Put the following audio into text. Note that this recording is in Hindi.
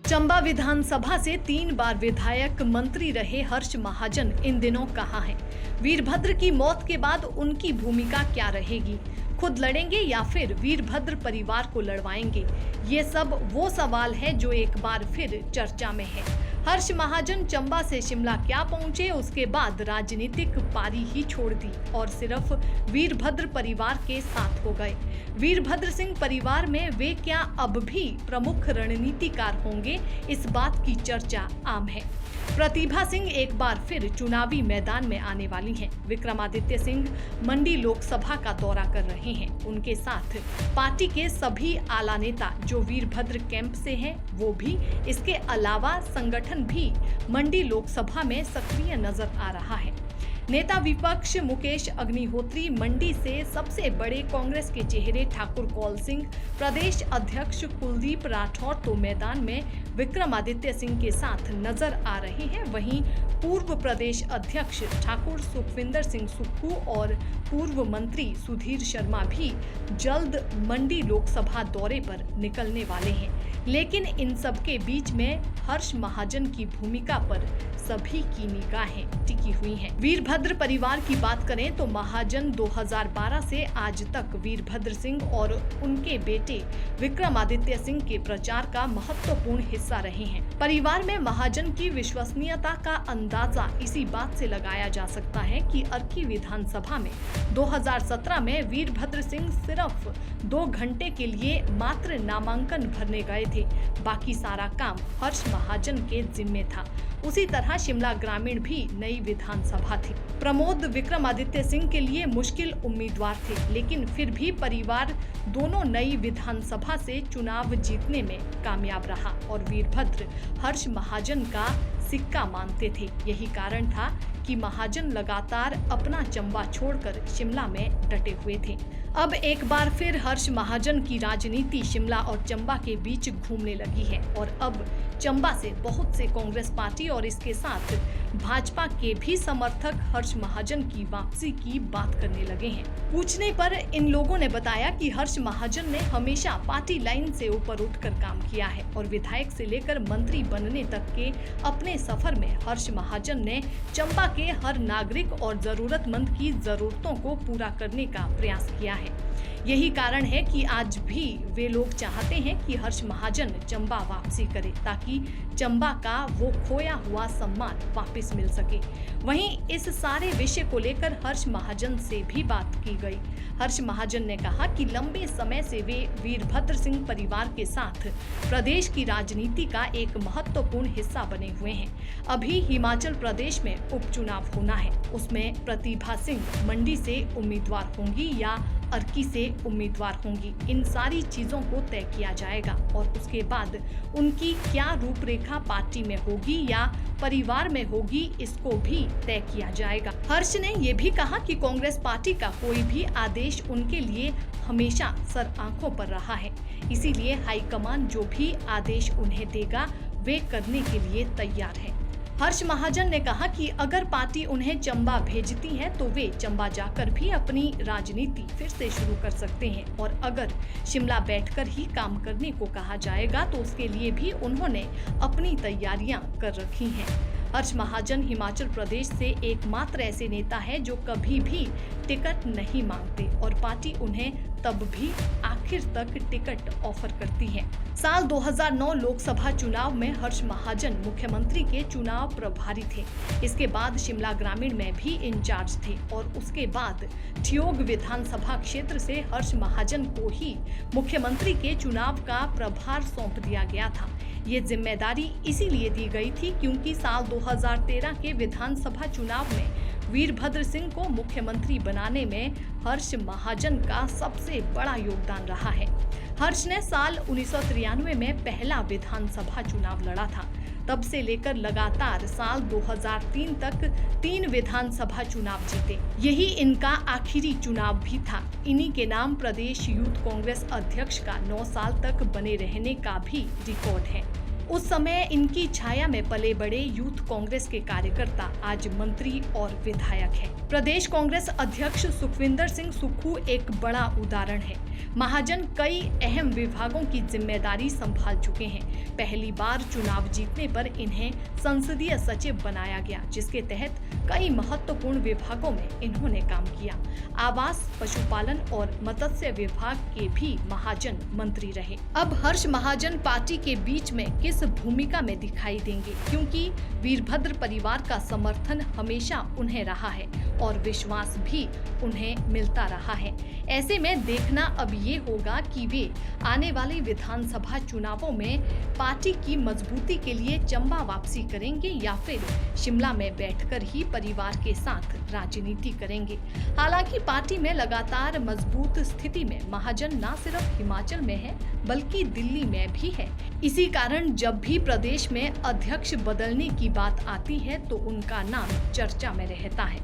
चंबा विधानसभा से 3 बार विधायक मंत्री रहे हर्ष महाजन इन दिनों कहाँ हैं? वीरभद्र की मौत के बाद उनकी भूमिका क्या रहेगी? खुद लड़ेंगे या फिर वीरभद्र परिवार को लड़वाएंगे? ये सब वो सवाल है जो एक बार फिर चर्चा में है। हर्ष महाजन चंबा से शिमला क्या पहुंचे, उसके बाद राजनीतिक पारी ही छोड़ दी और सिर्फ वीरभद्र परिवार के साथ हो गए। वीरभद्र सिंह परिवार में वे क्या अब भी प्रमुख रणनीतिकार होंगे, इस बात की चर्चा आम है। प्रतिभा सिंह एक बार फिर चुनावी मैदान में आने वाली हैं। विक्रमादित्य सिंह मंडी लोकसभा का दौरा कर रहे हैं। उनके साथ पार्टी के सभी आला नेता जो वीरभद्र कैंप से हैं वो भी। इसके अलावा संगठन भी मंडी लोकसभा में सक्रिय नजर आ रहा है। नेता विपक्ष मुकेश अग्निहोत्री मंडी से सबसे बड़े कांग्रेस के चेहरे ठाकुर कौल सिंह, प्रदेश अध्यक्ष कुलदीप राठौर तो मैदान में विक्रमादित्य सिंह के साथ नजर आ रहे हैं। वहीं पूर्व प्रदेश अध्यक्ष ठाकुर सुखविंदर सिंह सुक्खू और पूर्व मंत्री सुधीर शर्मा भी जल्द मंडी लोकसभा दौरे पर निकलने वाले हैं। लेकिन इन सब के बीच में हर्ष महाजन की भूमिका पर सभी की निगाहें टिकी हुई हैं। वीरभद्र परिवार की बात करें तो महाजन 2012 से आज तक वीरभद्र सिंह और उनके बेटे विक्रमादित्य सिंह के प्रचार का महत्वपूर्ण हिस्सा रहे हैं। परिवार में महाजन की विश्वसनीयता का अंदाजा इसी बात से लगाया जा सकता है कि अर्की विधानसभा में 2017 में वीरभद्र सिंह सिर्फ 2 घंटे के लिए मात्र नामांकन भरने गए थे। बाकी सारा काम हर्ष महाजन के जिम्मे था। उसी तरह शिमला ग्रामीण भी नई विधानसभा थी। प्रमोद विक्रमादित्य सिंह के लिए मुश्किल उम्मीदवार थे, लेकिन फिर भी परिवार दोनों नई विधानसभा से चुनाव जीतने में कामयाब रहा और वीरभद्र हर्ष महाजन का सिक्का मानते थे। यही कारण था कि महाजन लगातार अपना चंबा छोड़कर शिमला में डटे हुए थे। अब एक बार फिर हर्ष महाजन की राजनीति शिमला और चंबा के बीच घूमने लगी है और अब चंबा से बहुत से कांग्रेस पार्टी और इसके साथ भाजपा के भी समर्थक हर्ष महाजन की वापसी की बात करने लगे हैं। पूछने पर इन लोगों ने बताया कि हर्ष महाजन ने हमेशा पार्टी लाइन से ऊपर उठकर काम किया है और विधायक से लेकर मंत्री बनने तक के अपने सफर में हर्ष महाजन ने चंबा के हर नागरिक और जरूरतमंद की जरूरतों को पूरा करने का प्रयास किया है। यही कारण है कि आज भी वे लोग चाहते हैं कि हर्ष महाजन चंबा वापसी करे ताकि चंबा का वो खोया हुआ सम्मान वापस मिल सके। वहीं इस सारे विषय को लेकर हर्ष महाजन से भी बात की गई। हर्ष महाजन ने कहा कि लंबे समय से वे वीरभद्र सिंह परिवार के साथ प्रदेश की राजनीति का एक महत्वपूर्ण हिस्सा बने हुए हैं। अभी हिमाचल प्रदेश में उपचुनाव होना है, उसमें प्रतिभा सिंह मंडी से उम्मीदवार होंगी या अर्की से उम्मीदवार होंगी। इन सारी चीजों को तय किया जाएगा और उसके बाद उनकी क्या रूपरेखा पार्टी में होगी या परिवार में होगी, इसको भी तय किया जाएगा। हर्ष ने ये भी कहा कि कांग्रेस पार्टी का कोई भी आदेश उनके लिए हमेशा सर आंखों पर रहा है, इसीलिए हाईकमान जो भी आदेश उन्हें देगा वे करने के लिए तैयार है। हर्ष महाजन ने कहा कि अगर पार्टी उन्हें चंबा भेजती है तो वे चंबा जाकर भी अपनी राजनीति फिर से शुरू कर सकते हैं और अगर शिमला बैठकर ही काम करने को कहा जाएगा तो उसके लिए भी उन्होंने अपनी तैयारियां कर रखी हैं। हर्ष महाजन हिमाचल प्रदेश से एकमात्र ऐसे नेता है जो कभी भी टिकट नहीं मांगते और पार्टी उन्हें तब भी आखिर तक टिकट ऑफर करती है। साल 2009 लोकसभा चुनाव में हर्ष महाजन मुख्यमंत्री के चुनाव प्रभारी थे। इसके बाद शिमला ग्रामीण में भी इंचार्ज थे और उसके बाद ठियोग विधानसभा क्षेत्र से हर्ष महाजन को ही मुख्यमंत्री के चुनाव का प्रभार सौंप दिया गया था। ये जिम्मेदारी इसीलिए दी गई थी क्योंकि साल 2013 के विधानसभा चुनाव में वीरभद्र सिंह को मुख्यमंत्री बनाने में हर्ष महाजन का सबसे बड़ा योगदान रहा है। हर्ष ने साल 1993 में पहला विधानसभा चुनाव लड़ा था। तब से लेकर लगातार साल 2003 तक 3 विधानसभा चुनाव जीते। यही इनका आखिरी चुनाव भी था। इन्हीं के नाम प्रदेश यूथ कांग्रेस अध्यक्ष का 9 साल तक बने रहने का भी रिकॉर्ड है। उस समय इनकी छाया में पले बड़े यूथ कांग्रेस के कार्यकर्ता आज मंत्री और विधायक हैं। प्रदेश कांग्रेस अध्यक्ष सुखविंदर सिंह सुक्खू एक बड़ा उदाहरण है। महाजन कई अहम विभागों की जिम्मेदारी संभाल चुके हैं। पहली बार चुनाव जीतने पर इन्हें संसदीय सचिव बनाया गया, जिसके तहत कई महत्वपूर्ण विभागों में इन्होंने काम किया। आवास, पशुपालन और मत्स्य विभाग के भी महाजन मंत्री रहे। अब हर्ष महाजन पार्टी के बीच में किस भूमिका में दिखाई देंगे, क्योंकि वीरभद्र परिवार का समर्थन हमेशा उन्हें रहा है और विश्वास भी उन्हें मिलता रहा है। ऐसे में देखना अब ये होगा कि वे आने वाले विधानसभा चुनावों में पार्टी की मजबूती के लिए चंबा वापसी करेंगे या फिर शिमला में बैठकर ही परिवार के साथ राजनीति करेंगे। हालांकि पार्टी में लगातार मजबूत स्थिति में महाजन न सिर्फ हिमाचल में है बल्कि दिल्ली में भी है। इसी कारण जब भी प्रदेश में अध्यक्ष बदलने की बात आती है तो उनका नाम चर्चा में रहता है।